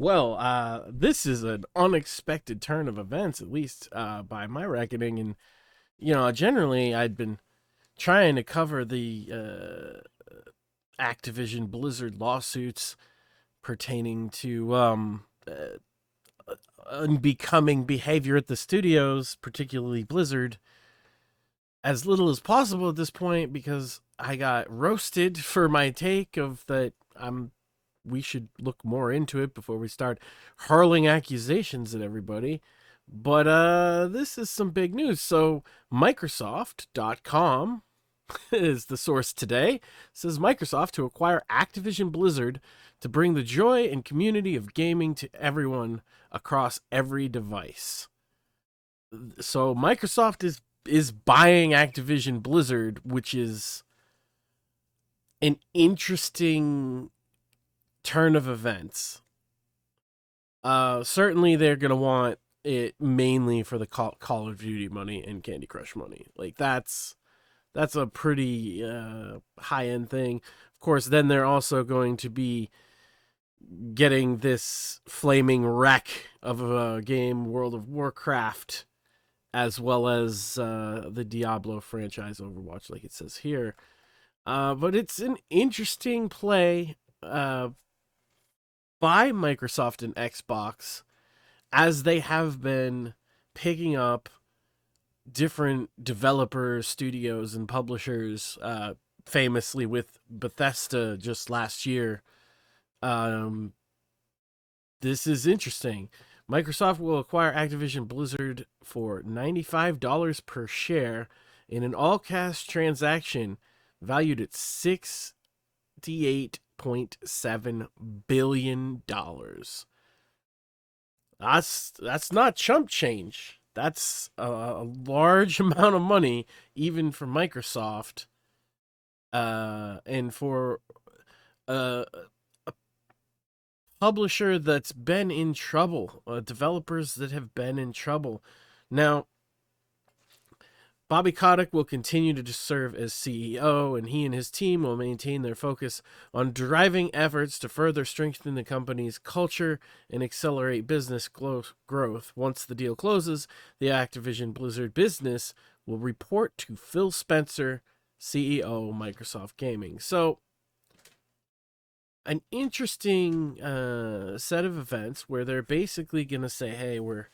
Well, this is an unexpected turn of events, at least by my reckoning. And, generally I'd been trying to cover the Activision Blizzard lawsuits pertaining to unbecoming behavior at the studios, particularly Blizzard, as little as possible at this point because I got roasted for my take of that we should look more into it before we start hurling accusations at everybody. But this is some big news. So Microsoft.com is the source today. It says Microsoft to acquire Activision Blizzard to bring the joy and community of gaming to everyone across every device. So Microsoft is buying Activision Blizzard, which is an interesting turn of events. Certainly they're gonna want it mainly for the Call of Duty money and Candy Crush money. Like that's a pretty high end thing. Of course, then they're also going to be getting this flaming wreck of a game, World of Warcraft, as well as the Diablo franchise, Overwatch, like it says here. But it's an interesting play by Microsoft and Xbox as they have been picking up different developers, studios, and publishers, famously with Bethesda just last year. Um, this is interesting. Microsoft will acquire Activision Blizzard for $95 per share in an all cash transaction valued at $68.7 billion. That's not chump change. That's a large amount of money, even for Microsoft, and for a publisher that's been in trouble, developers that have been in trouble. Now, Bobby Kotick will continue to serve as CEO, and he and his team will maintain their focus on driving efforts to further strengthen the company's culture and accelerate business growth. Once the deal closes, the Activision Blizzard business will report to Phil Spencer, CEO, Microsoft Gaming. So, an interesting set of events where they're basically going to say, hey, we're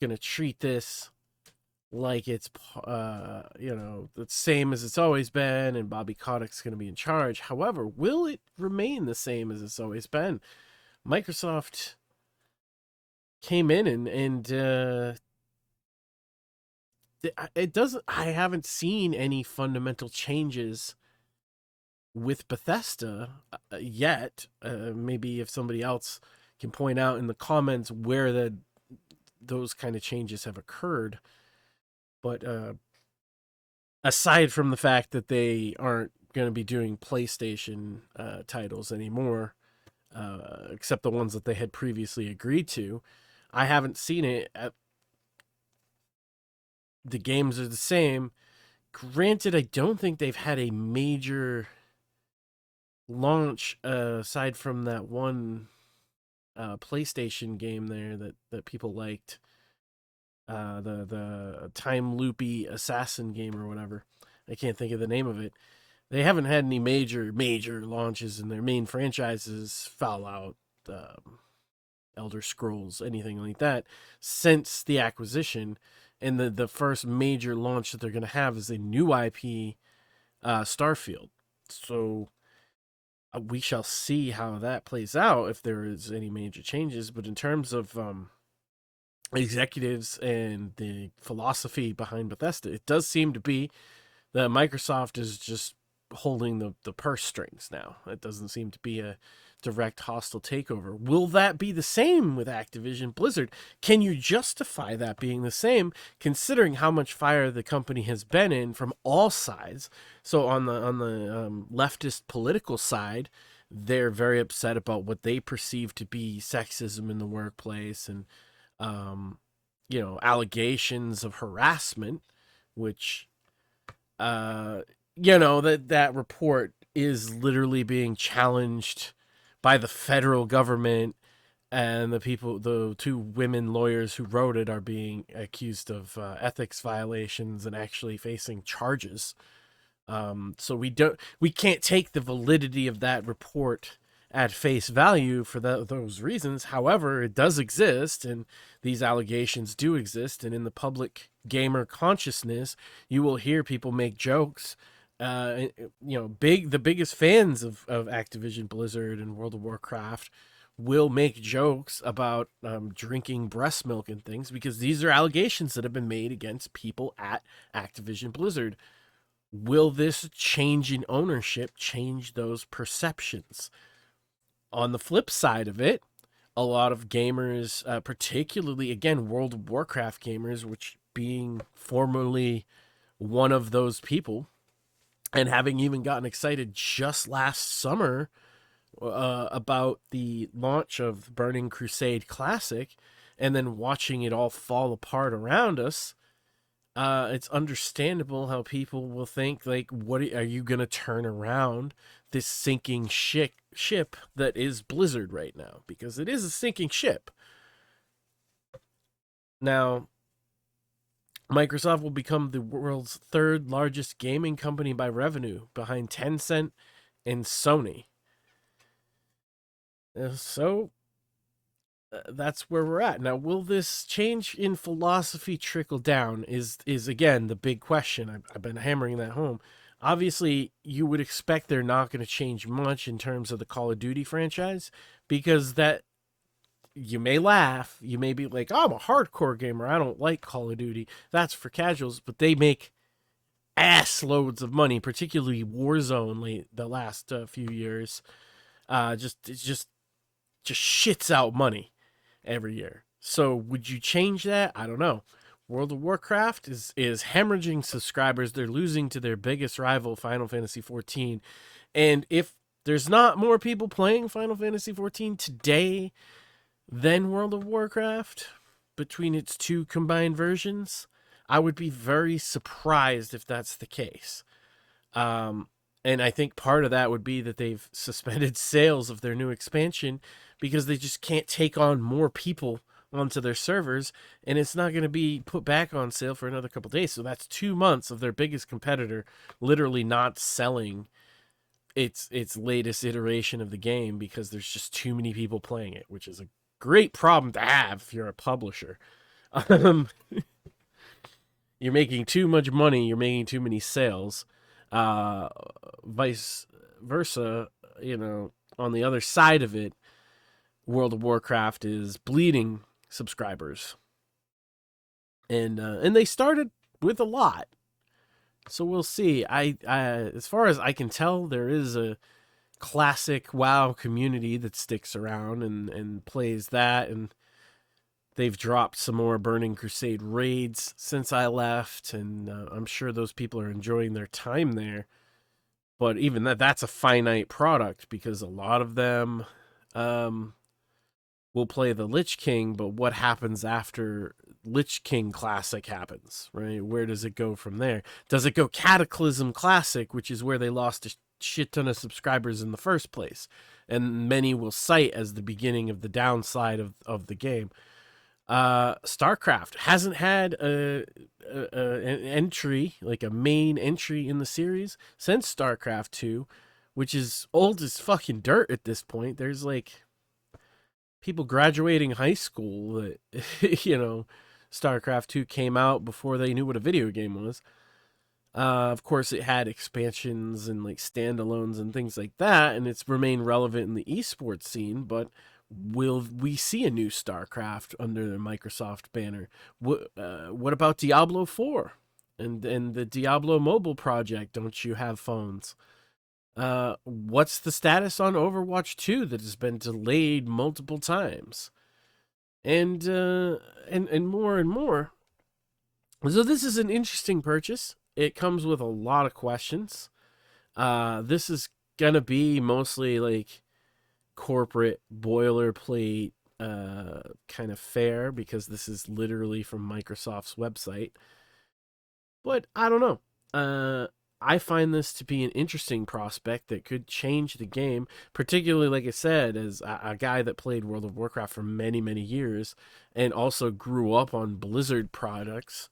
going to treat this like it's the same as it's always been, and Bobby Kotick's going to be in charge. However, will it remain the same as it's always been? Microsoft came in and it doesn't. I haven't seen any fundamental changes with Bethesda yet. Maybe if somebody else can point out in the comments where those kind of changes have occurred. But aside from the fact that they aren't going to be doing PlayStation titles anymore, except the ones that they had previously agreed to, I haven't seen it. The games are the same. Granted, I don't think they've had a major launch aside from that one PlayStation game there that people liked. The time loopy assassin game or whatever. I can't think of the name of it. They haven't had any major launches in their main franchises, Fallout, Elder Scrolls, anything like that, since the acquisition. And the first major launch that they're going to have is a new IP, Starfield. So we shall see how that plays out if there is any major changes. But in terms of executives and the philosophy behind Bethesda, it does seem to be that Microsoft is just holding the purse strings now. It doesn't seem to be a direct hostile takeover. Will that be the same with Activision Blizzard? Can you justify that being the same, considering how much fire the company has been in from all sides? So on the leftist political side, they're very upset about what they perceive to be sexism in the workplace and allegations of harassment, which that report is literally being challenged by the federal government and the two women lawyers who wrote it are being accused of ethics violations and actually facing charges. So we can't take the validity of that report at face value for those reasons. However, it does exist, and these allegations do exist, and in the public gamer consciousness, you will hear people make jokes. The biggest fans of Activision Blizzard and World of Warcraft will make jokes about drinking breast milk and things because these are allegations that have been made against people at Activision Blizzard. Will this change in ownership change those perceptions? On the flip side of it, a lot of gamers, particularly again World of Warcraft gamers, which being formerly one of those people, and having even gotten excited just last summer about the launch of Burning Crusade Classic, and then watching it all fall apart around us, it's understandable how people will think like, "What are you gonna turn around this sinking ship that is Blizzard right now?" Because it is a sinking ship. Now, Microsoft will become the world's third largest gaming company by revenue, behind Tencent and Sony. So that's where we're at now. Will this change in philosophy trickle down? Is again the big question. I've been hammering that home. Obviously, you would expect they're not going to change much in terms of the Call of Duty franchise, because that, you may laugh, you may be like, oh, I'm a hardcore gamer, I don't like Call of Duty, that's for casuals, but they make ass loads of money, particularly Warzone the last few years. It just shits out money every year. So would you change that? I don't know. World of Warcraft is hemorrhaging subscribers. They're losing to their biggest rival, Final Fantasy XIV. And if there's not more people playing Final Fantasy XIV today than World of Warcraft between its two combined versions, I would be very surprised if that's the case. And I think part of that would be that they've suspended sales of their new expansion because they just can't take on more people onto their servers, and it's not going to be put back on sale for another couple days. So that's 2 months of their biggest competitor literally not selling its latest iteration of the game because there's just too many people playing it, which is a great problem to have if you're a publisher. Um, you're making too much money, you're making too many sales. Vice versa, on the other side of it, World of Warcraft is bleeding subscribers, and they started with a lot, so we'll see. I as far as I can tell, there is a classic WoW community that sticks around and plays that, and they've dropped some more Burning Crusade raids since I left, and I'm sure those people are enjoying their time there. But even that's a finite product because a lot of them will play the Lich King, but what happens after Lich King Classic happens, right? Where does it go from there? Does it go Cataclysm Classic, which is where they lost a shit ton of subscribers in the first place, and many will cite as the beginning of the downside of the game? StarCraft hasn't had an entry, like a main entry in the series since StarCraft 2, which is old as fucking dirt at this point. There's like people graduating high school that, StarCraft 2 came out before they knew what a video game was. Of course, it had expansions and like standalones and things like that, and it's remained relevant in the esports scene, but will we see a new StarCraft under the Microsoft banner? What about Diablo 4 and the Diablo mobile project? Don't you have phones? What's the status on Overwatch 2 that has been delayed multiple times? And more and more. So this is an interesting purchase. It comes with a lot of questions. This is gonna be mostly like corporate boilerplate kind of fare because this is literally from Microsoft's website. But I don't know. I find this to be an interesting prospect that could change the game, particularly, like I said, as a guy that played World of Warcraft for many, many years and also grew up on Blizzard products,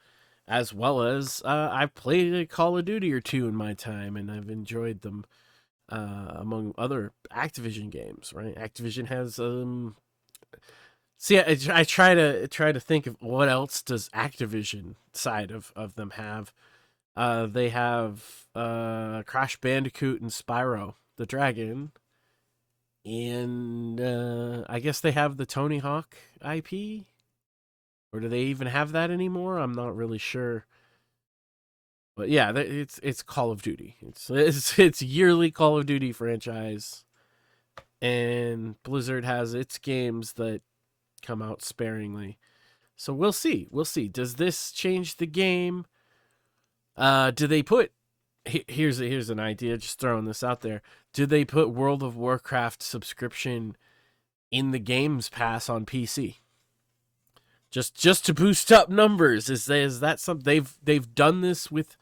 as well as I've played a Call of Duty or two in my time, and I've enjoyed them among other Activision games, right? Activision has see, I try to think of what else does Activision side of them have. They have Crash Bandicoot and Spyro the Dragon, and I guess they have the Tony Hawk IP, or do they even have that anymore? I'm not really sure. But yeah, it's Call of Duty. It's yearly Call of Duty franchise, and Blizzard has its games that come out sparingly. So we'll see. We'll see. Does this change the game? Do they put here's an idea, just throwing this out there. Do they put World of Warcraft subscription in the Games Pass on PC? Just to boost up numbers. Is that something they've done this with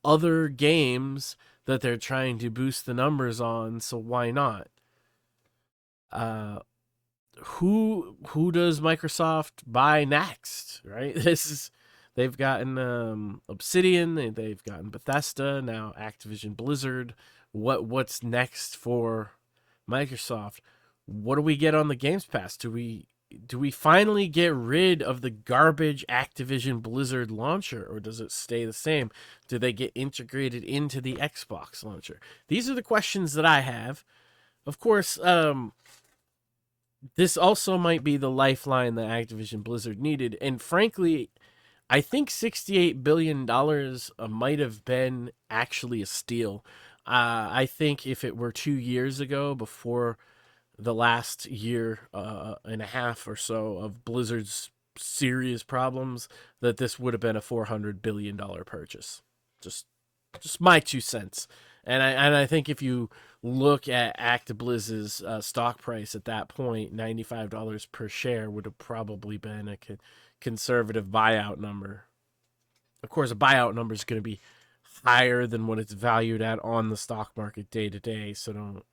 other games that they're trying to boost the numbers on, so why not? Uh who does Microsoft buy next, right? This is they've gotten Obsidian, they've gotten Bethesda, now Activision Blizzard. What's next for Microsoft? What do we get on the Games Pass? Do we finally get rid of the garbage Activision Blizzard launcher, or does it stay the same? Do they get integrated into the Xbox launcher? These are the questions that I have. Of course, this also might be the lifeline that Activision Blizzard needed. And frankly, I think $68 billion might have been actually a steal. I think if it were 2 years ago, before the last year and a half or so of Blizzard's serious problems, that this would have been a $400 billion purchase. Just my 2 cents. And I think if you look at Actiblizz's stock price at that point, $95 per share would have probably been a conservative buyout number. Of course, a buyout number is going to be higher than what it's valued at on the stock market day to day. So don't.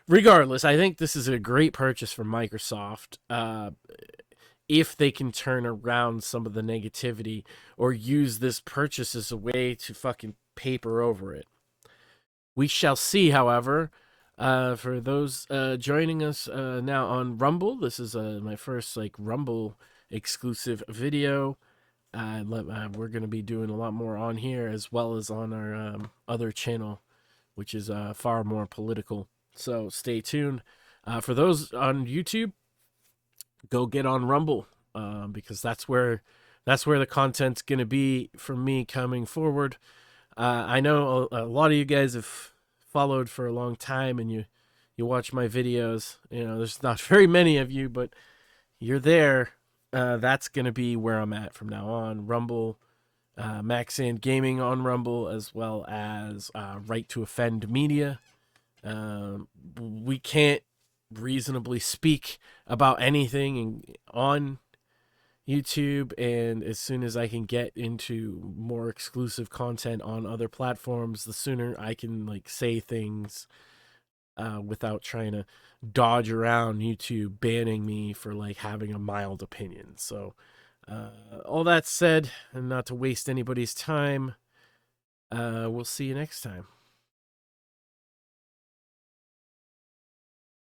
Regardless, I think this is a great purchase for Microsoft. If they can turn around some of the negativity or use this purchase as a way to fucking paper over it. We shall see, however. For those joining us now on Rumble, this is my first Rumble exclusive video. We're going to be doing a lot more on here, as well as on our other channel, which is far more political. So stay tuned. For those on YouTube, go get on Rumble, because that's where the content's going to be from me coming forward. I know a lot of you guys have followed for a long time, and you watch my videos. You know, there's not very many of you, but you're there. That's going to be where I'm at from now on. Rumble, Max and Gaming on Rumble, as well as Right to Offend Media. We can't reasonably speak about anything on YouTube, and as soon as I can get into more exclusive content on other platforms, the sooner I can say things without trying to dodge around YouTube banning me for having a mild opinion. So all that said, and not to waste anybody's time, we'll see you next time.